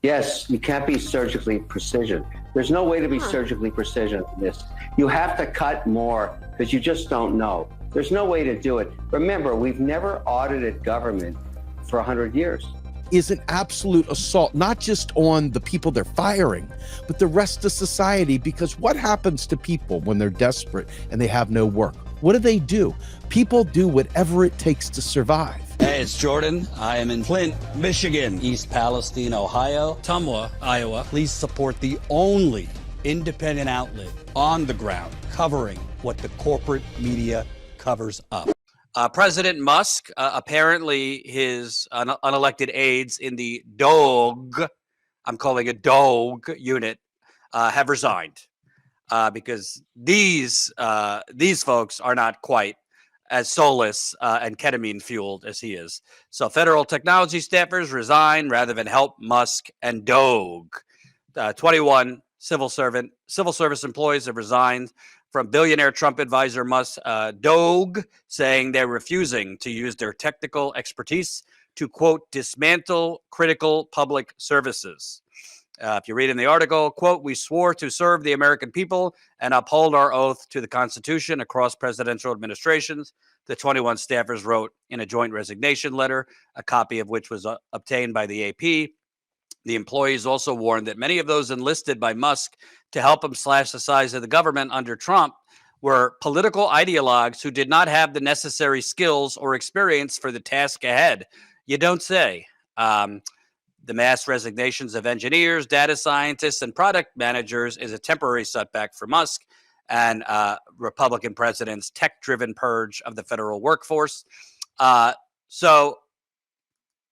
Yes, you can't be surgically precision. There's no way to be surgically precision in this. You have to cut more because you just don't know. There's no way to do it. Remember, we've never audited government for 100 years. Is an absolute assault, not just on the people they're firing, but the rest of society. Because what happens to people when they're desperate and they have no work? What do? People do whatever it takes to survive. Hey, it's Jordan. I am in Flint, Michigan, East Palestine, Ohio, Tumwa, Iowa. Please support the only independent outlet on the ground covering what the corporate media covers up. President Musk, apparently his unelected aides in the DOGE, I'm calling it DOGE unit, have resigned because these folks are not quite as soulless and ketamine fueled as he is. So federal technology staffers resign rather than help Musk and DOGE. 21 civil service employees have resigned from billionaire Trump advisor Musk, DOGE, saying they're refusing to use their technical expertise to, quote, dismantle critical public services. If you read in the article, quote, we swore to serve the American people and uphold our oath to the Constitution across presidential administrations, the 21 staffers wrote in a joint resignation letter, a copy of which was obtained by the AP. The employees also warned that many of those enlisted by Musk to help him slash the size of the government under Trump were political ideologues who did not have the necessary skills or experience for the task ahead. You don't say. The mass resignations of engineers, data scientists, and product managers is a temporary setback for Musk and Republican president's tech-driven purge of the federal workforce. So,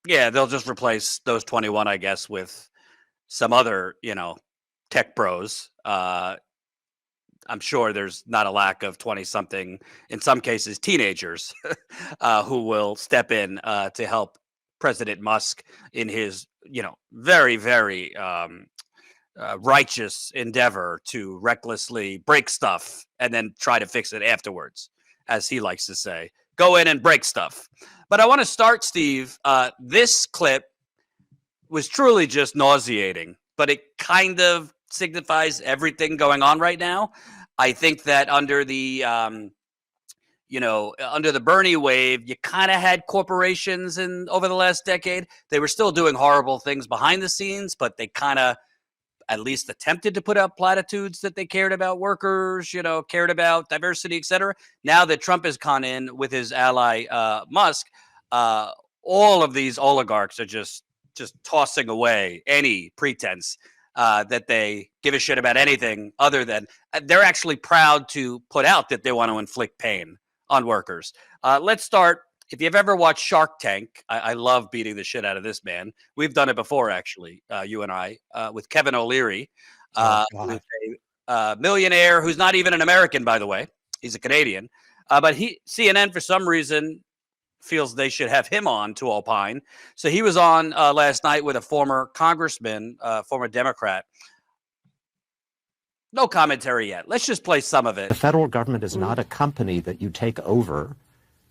yeah, they'll just replace those 21, I guess, with some other, tech pros. I'm sure there's not a lack of 20-something, in some cases, teenagers who will step in to help President Musk in his, very, very righteous endeavor to recklessly break stuff and then try to fix it afterwards, as he likes to say. Go in and break stuff. But I want to start, Steve. This clip was truly just nauseating, but it kind of signifies everything going on right now. I think that under the under the Bernie wave, you kind of had corporations over the last decade. They were still doing horrible things behind the scenes, but they kind of at least attempted to put out platitudes that they cared about workers, cared about diversity, et cetera. Now that Trump has gone in with his ally, Musk, all of these oligarchs are just tossing away any pretense that they give a shit about anything other than they're actually proud to put out that they want to inflict pain on workers. Let's start. If you've ever watched Shark Tank, I love beating the shit out of this man. We've done it before, actually, you and I, with Kevin O'Leary, who's a millionaire who's not even an American, by the way. He's a Canadian. But CNN, for some reason, feels they should have him on to opine. So he was on last night with a former congressman, former Democrat. No commentary yet. Let's just play some of it. The federal government is not a company that you take over.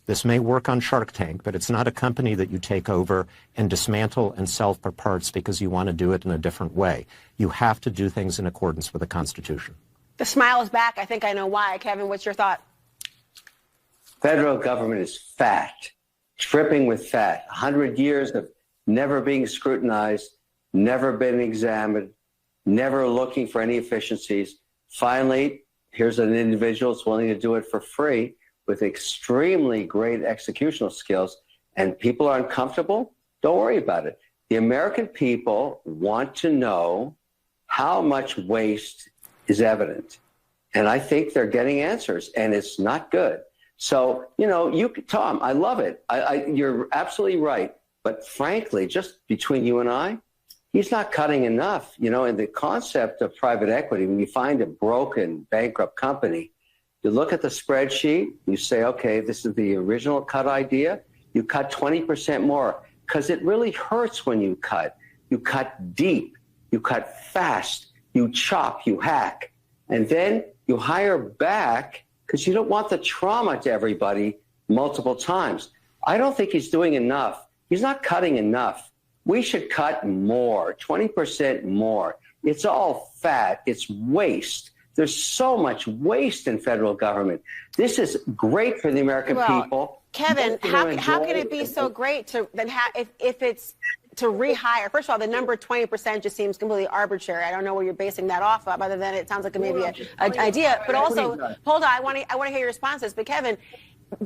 This may work on Shark Tank, but it's not a company that you take over and dismantle and sell for parts because you want to do it in a different way. You have to do things in accordance with the Constitution. The smile is back. I think I know why. Kevin, what's your thought? Federal government is fat, dripping with fat. 100 years of never being scrutinized, never been examined, never looking for any efficiencies. Finally, here's an individual that's willing to do it for free with extremely great executional skills, and people are uncomfortable. Don't worry about it. The American people want to know how much waste is evident. And I think they're getting answers, and it's not good. So, Tom, I love it. You're absolutely right. But frankly, just between you and I, he's not cutting enough. In the concept of private equity, when you find a broken, bankrupt company, you look at the spreadsheet, you say, okay, this is the original cut idea. You cut 20% more because it really hurts when you cut. You cut deep, you cut fast, you chop, you hack, and then you hire back because you don't want the trauma to everybody multiple times. I don't think he's doing enough. He's not cutting enough. We should cut more, 20% more. It's all fat. It's waste. There's so much waste in federal government. This is great for the American people. Kevin, how can it be so great to then if it's to rehire? First of all, the number 20% just seems completely arbitrary. I don't know where you're basing that off of, other than it sounds like maybe an idea. But also, hold on, I want to hear your responses. But Kevin,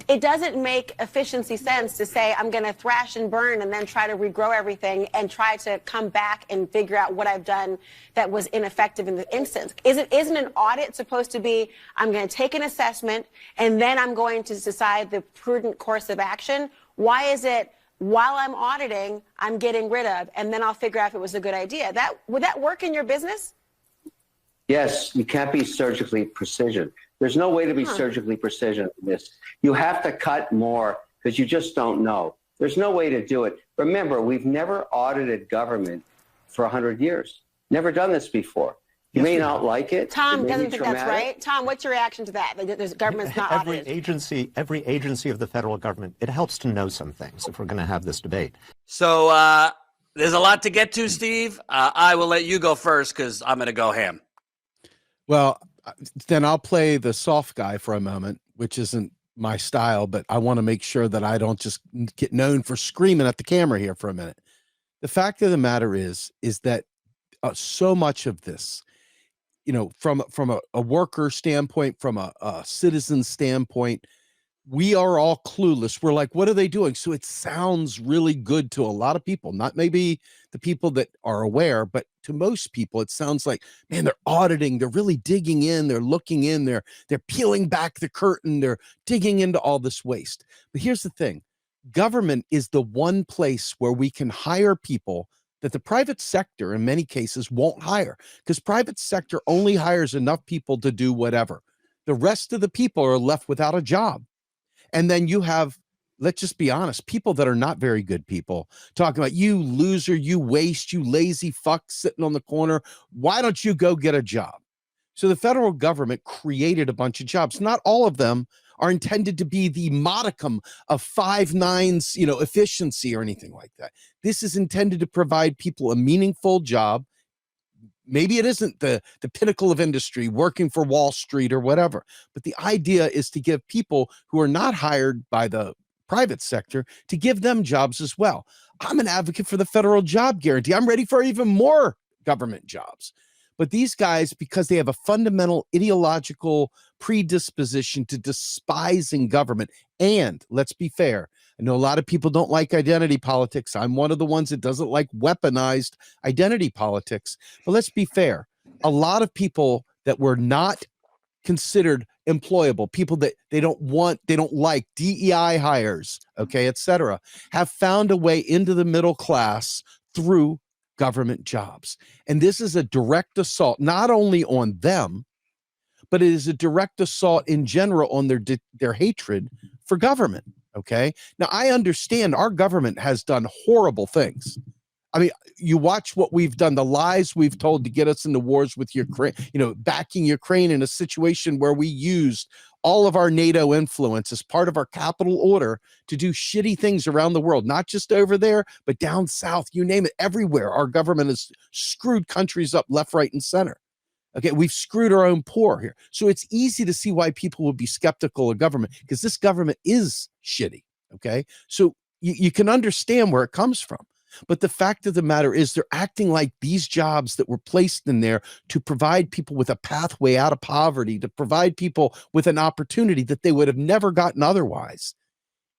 it doesn't make efficiency sense to say I'm going to thrash and burn and then try to regrow everything and try to come back and figure out what I've done that was ineffective in the instance. Isn't an audit supposed to be I'm going to take an assessment and then I'm going to decide the prudent course of action? Why is it while I'm auditing, I'm getting rid of, and then I'll figure out if it was a good idea? Would that work in your business? Yes, you can't be surgically precision. There's no way to be surgically precision in this. You have to cut more because you just don't know. There's no way to do it. Remember, we've never audited government for 100 years. Never done this before. You may not like it. Tom doesn't think that's right. Tom, what's your reaction to that? There's government's not audited. Every agency of the federal government, it helps to know some things if we're going to have this debate. So there's a lot to get to, Steve. I will let you go first because I'm going to go ham. Well, then I'll play the soft guy for a moment, which isn't my style, but I want to make sure that I don't just get known for screaming at the camera here for a minute. The fact of the matter is that so much of this, you know, from a worker standpoint, from a citizen standpoint, we are all clueless. We're like, what are they doing? So it sounds really good to a lot of people, not maybe the people that are aware, but to most people, it sounds like, man, they're auditing, they're really digging in, they're looking in, they're peeling back the curtain, they're digging into all this waste. But here's the thing. Government is the one place where we can hire people that the private sector in many cases won't hire, because private sector only hires enough people to do whatever. The rest of the people are left without a job. And then you have, let's just be honest, people that are not very good people talking about, you loser, you waste, you lazy fuck sitting on the corner. Why don't you go get a job? So the federal government created a bunch of jobs. Not all of them are intended to be the modicum of 5 nines, efficiency or anything like that. This is intended to provide people a meaningful job. Maybe it isn't the pinnacle of industry, working for Wall Street or whatever, but the idea is to give people who are not hired by the private sector, to give them jobs as well. I'm an advocate for the federal job guarantee. I'm ready for even more government jobs. But these guys, because they have a fundamental ideological predisposition to despising government, and let's be fair, I know a lot of people don't like identity politics. I'm one of the ones that doesn't like weaponized identity politics. But let's be fair. A lot of people that were not considered employable, people that they don't like, DEI hires, okay, et cetera, have found a way into the middle class through government jobs. And this is a direct assault, not only on them, but it is a direct assault in general on their hatred for government. Okay. Now I understand our government has done horrible things. I mean, you watch what we've done, the lies we've told to get us into wars with Ukraine, backing Ukraine in a situation where we used all of our NATO influence as part of our capital order to do shitty things around the world, not just over there, but down south, you name it, everywhere. Our government has screwed countries up left, right, and center. Okay, we've screwed our own poor here. So it's easy to see why people would be skeptical of government, because this government is shitty. Okay, so you can understand where it comes from. But the fact of the matter is they're acting like these jobs that were placed in there to provide people with a pathway out of poverty, to provide people with an opportunity that they would have never gotten otherwise,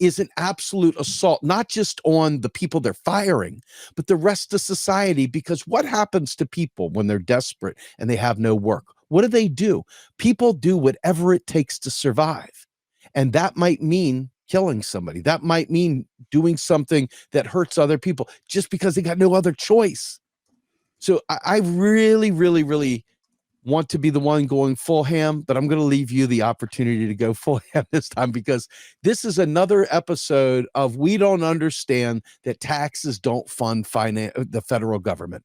is an absolute assault, not just on the people they're firing, but the rest of society. Because what happens to people when they're desperate and they have no work? What do? People do whatever it takes to survive. And that might mean killing somebody. That might mean doing something that hurts other people just because they got no other choice. So I really, really, really want to be the one going full ham, but I'm going to leave you the opportunity to go full ham this time, because this is another episode of we don't understand that taxes don't fund the federal government.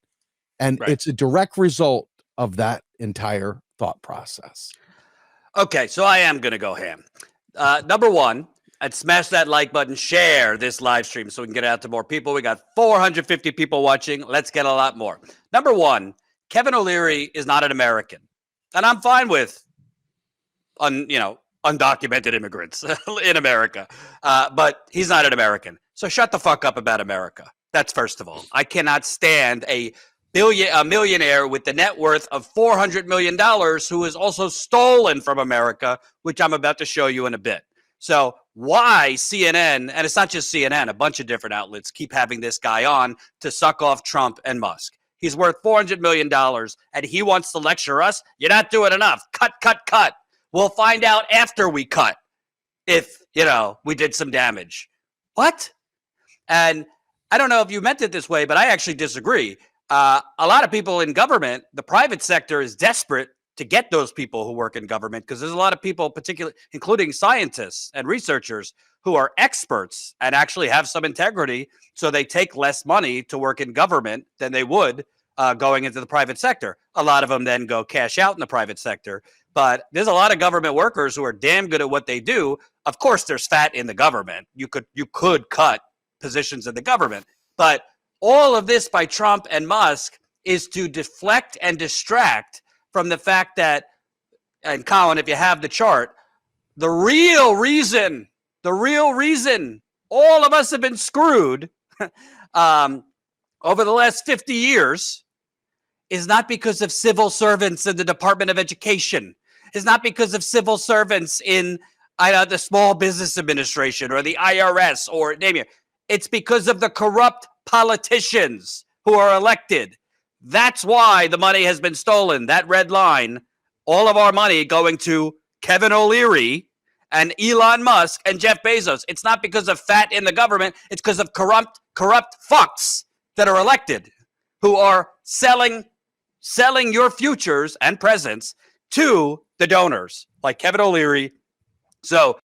And It's a direct result of that entire thought process. Okay, so I am going to go ham. Number one, and smash that like button, share this live stream so we can get it out to more people. We got 450 people watching. Let's get a lot more. Number one, Kevin O'Leary is not an American, and I'm fine with, undocumented immigrants in America, but he's not an American. So shut the fuck up about America. That's first of all. I cannot stand a millionaire with the net worth of $400 million who is also stolen from America, which I'm about to show you in a bit. So why CNN, and it's not just CNN, a bunch of different outlets keep having this guy on to suck off Trump and Musk. He's worth $400 million, and he wants to lecture us. You're not doing enough. Cut. We'll find out after we cut if, we did some damage. What? And I don't know if you meant it this way, but I actually disagree. A lot of people in government, the private sector is desperate to get those people who work in government because there's a lot of people, particularly including scientists and researchers, who are experts and actually have some integrity. So they take less money to work in government than they would going into the private sector. A lot of them then go cash out in the private sector. But there's a lot of government workers who are damn good at what they do. Of course, there's fat in the government. You could cut positions in the government. But all of this by Trump and Musk is to deflect and distract from the fact that, and Colin, if you have the chart, the real reason all of us have been screwed over the last 50 years is not because of civil servants in the Department of Education. It's not because of civil servants in the Small Business Administration or the IRS or name it. It's because of the corrupt politicians who are elected. That's why the money has been stolen. That red line, all of our money going to Kevin O'Leary and Elon Musk and Jeff Bezos. It's not because of fat in the government. It's because of corrupt fucks that are elected who are selling your futures and presents to the donors like Kevin O'Leary. So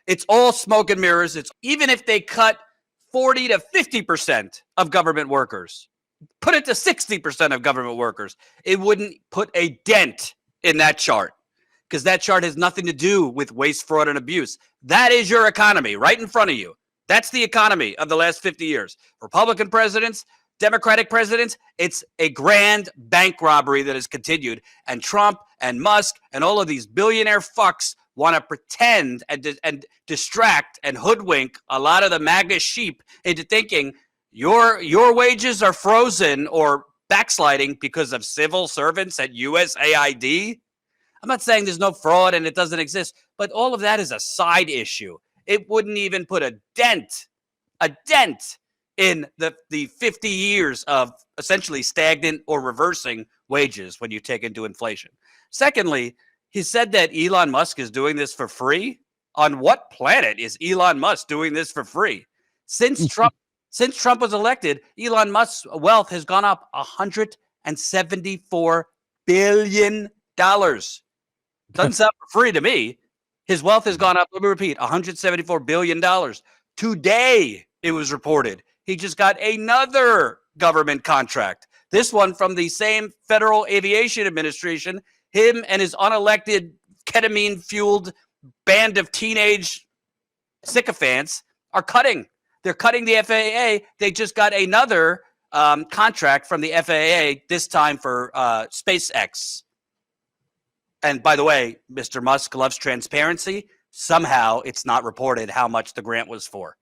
it's all smoke and mirrors. It's even if they cut 40 to 50% of government workers, put it to 60% of government workers, it wouldn't put a dent in that chart because that chart has nothing to do with waste, fraud, and abuse. That is your economy right in front of you. That's the economy of the last 50 years. Republican presidents, Democratic presidents, it's a grand bank robbery that has continued. And Trump and Musk and all of these billionaire fucks want to pretend and distract and hoodwink a lot of the MAGA sheep into thinking your wages are frozen or backsliding because of civil servants at USAID. I'm not saying there's no fraud and it doesn't exist, but all of that is a side issue. It wouldn't even put a dent in the 50 years of essentially stagnant or reversing wages when you take into inflation. Secondly, he said that Elon Musk is doing this for free. On what planet is Elon Musk doing this for free? Since Trump was elected, Elon Musk's wealth has gone up $174 billion. Doesn't sound free to me. His wealth has gone up, let me repeat, $174 billion. Today, it was reported, he just got another government contract. This one from the same Federal Aviation Administration. Him and his unelected ketamine-fueled band of teenage sycophants are cutting. They're cutting the FAA. They just got another contract from the FAA, this time for SpaceX. And by the way, Mr. Musk loves transparency. Somehow it's not reported how much the grant was for.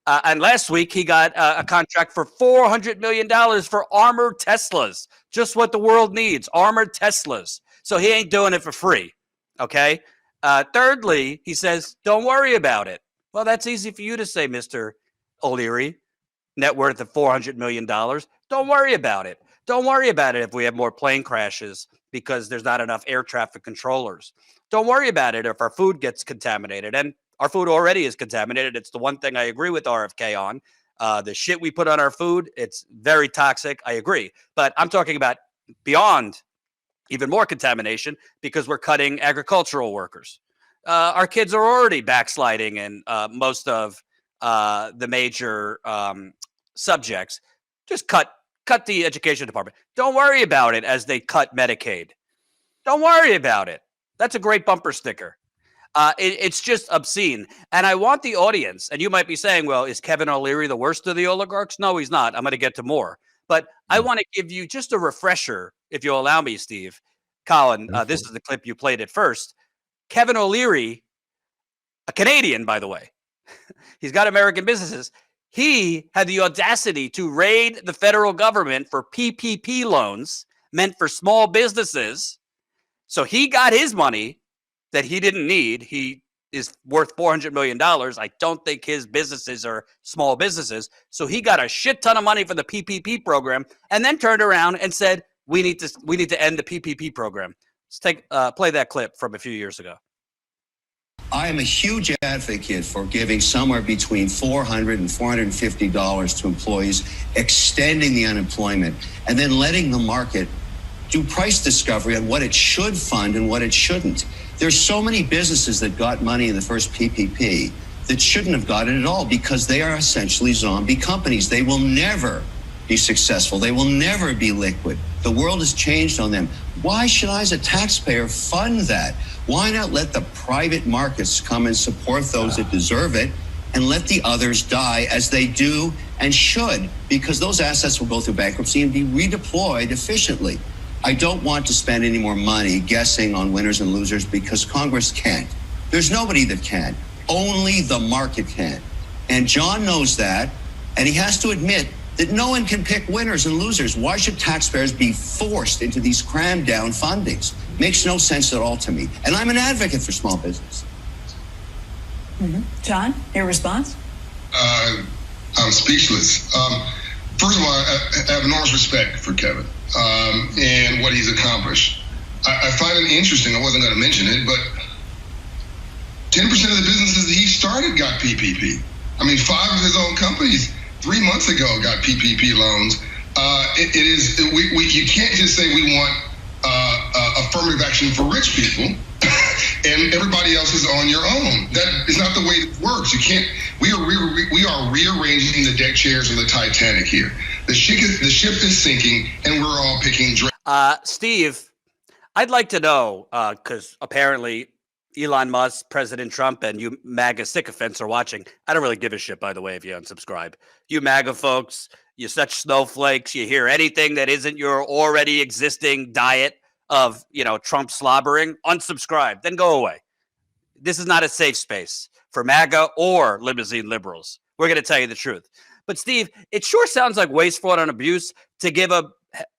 And last week he got a contract for $400 million for armored Teslas. Just what the world needs, armored Teslas. So he ain't doing it for free, okay? Thirdly, he says, don't worry about it. Well, that's easy for you to say, Mr. O'Leary, net worth of $400 million. Don't worry about it. Don't worry about it if we have more plane crashes because there's not enough air traffic controllers. Don't worry about it if our food gets contaminated. And our food already is contaminated. It's the one thing I agree with RFK on. The shit we put on our food, it's very toxic. I agree. But I'm talking about beyond even more contamination because we're cutting agricultural workers. Our kids are already backsliding in most of the major subjects. Just cut the education department. Don't worry about it as they cut Medicaid. Don't worry about it. That's a great bumper sticker. It's just obscene. And I want the audience, and you might be saying, well, is Kevin O'Leary the worst of the oligarchs? No, he's not. I'm going to get to more. But I want to give you just a refresher, if you'll allow me, Steve. Colin, this is the clip you played at first. Kevin O'Leary, a Canadian, by the way, he's got American businesses. He had the audacity to raid the federal government for PPP loans meant for small businesses. So he got his money that he didn't need. He is worth $400 million. I don't think his businesses are small businesses. So he got a shit ton of money for the PPP program and then turned around and said, we need to end the PPP program. Let's play that clip from a few years ago. I am a huge advocate for giving somewhere between $400 and $450 to employees, extending the unemployment, and then letting the market do price discovery on what it should fund and what it shouldn't. There's so many businesses that got money in the first PPP that shouldn't have got it at all because they are essentially zombie companies. They will never be successful. They will never be liquid. The world has changed on them. Why should I, as a taxpayer, fund that? Why not let the private markets come and support those that deserve it and let the others die as they do and should, because those assets will go through bankruptcy and be redeployed efficiently. I don't want to spend any more money guessing on winners and losers because Congress can't. There's nobody that can. Only the market can. And John knows that, and he has to admit that no one can pick winners and losers. Why should taxpayers be forced into these crammed down fundings? Makes no sense at all to me. And I'm an advocate for small business. John, your response? I'm speechless. First of all, I have enormous respect for Kevin and what he's accomplished. I find it interesting. I wasn't going to mention it, but 10% of the businesses that he started got PPP. I mean, 5 of his own companies 3 months ago got PPP loans. You can't just say we want affirmative action for rich people and everybody else is on your own. That is not the way it works. You can't. We are rearranging the deck chairs of the Titanic here. The ship is sinking, and we're all picking. Steve, I'd like to know because apparently Elon Musk, President Trump, and you MAGA sycophants are watching. I don't really give a shit, by the way, if you unsubscribe. You MAGA folks, you're such snowflakes. You hear anything that isn't your already existing diet of, Trump slobbering, unsubscribe, then go away. This is not a safe space for MAGA or limousine liberals. We're going to tell you the truth. But Steve, it sure sounds like waste, fraud, and abuse to give a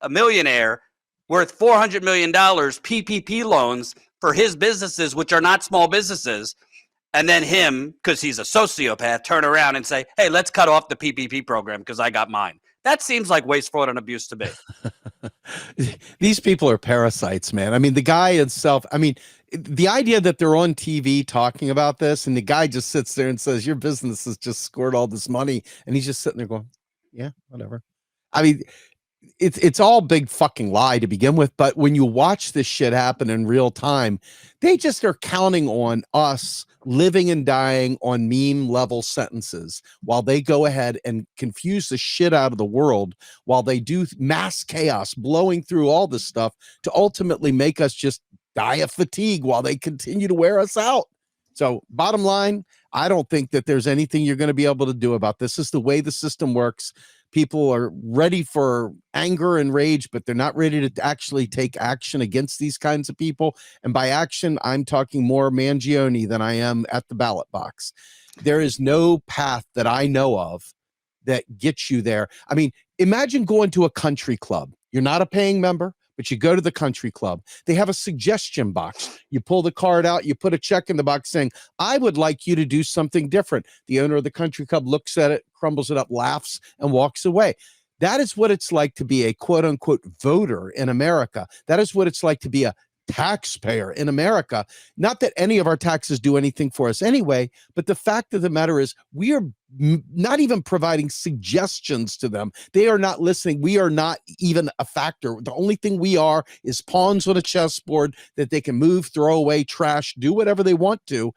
millionaire worth $400 million PPP loans for his businesses, which are not small businesses, and then him, because he's a sociopath, turn around and say, hey, let's cut off the PPP program because I got mine. That seems like waste, fraud, and abuse to me. These people are parasites, man. I mean, the guy himself, the idea that they're on TV talking about this and the guy just sits there and says, your business has just scored all this money. And he's just sitting there going, yeah, whatever. I mean, it's all big fucking lie to begin with. But when you watch this shit happen in real time, they just are counting on us living and dying on meme level sentences while they go ahead and confuse the shit out of the world, while they do mass chaos, blowing through all this stuff to ultimately make us just die of fatigue while they continue to wear us out. So bottom line, I don't think that there's anything you're going to be able to do about this. This is the way the system works. People are ready for anger and rage, but they're not ready to actually take action against these kinds of people. And by action, I'm talking more Mangione than I am at the ballot box. There is no path that I know of that gets you there. I mean, imagine going to a country club. You're not a paying member, but you go to the country club. They have a suggestion box. You pull the card out, you put a check in the box saying, I would like you to do something different. The owner of the country club looks at it, crumbles it up, laughs, and walks away. That is what it's like to be a quote unquote voter in America. That is what it's like to be a taxpayer in America. Not that any of our taxes do anything for us anyway, but the fact of the matter is we are not even providing suggestions to them. They are not listening. We are not even a factor. The only thing we are is pawns on a chessboard that they can move, throw away, trash, do whatever they want to.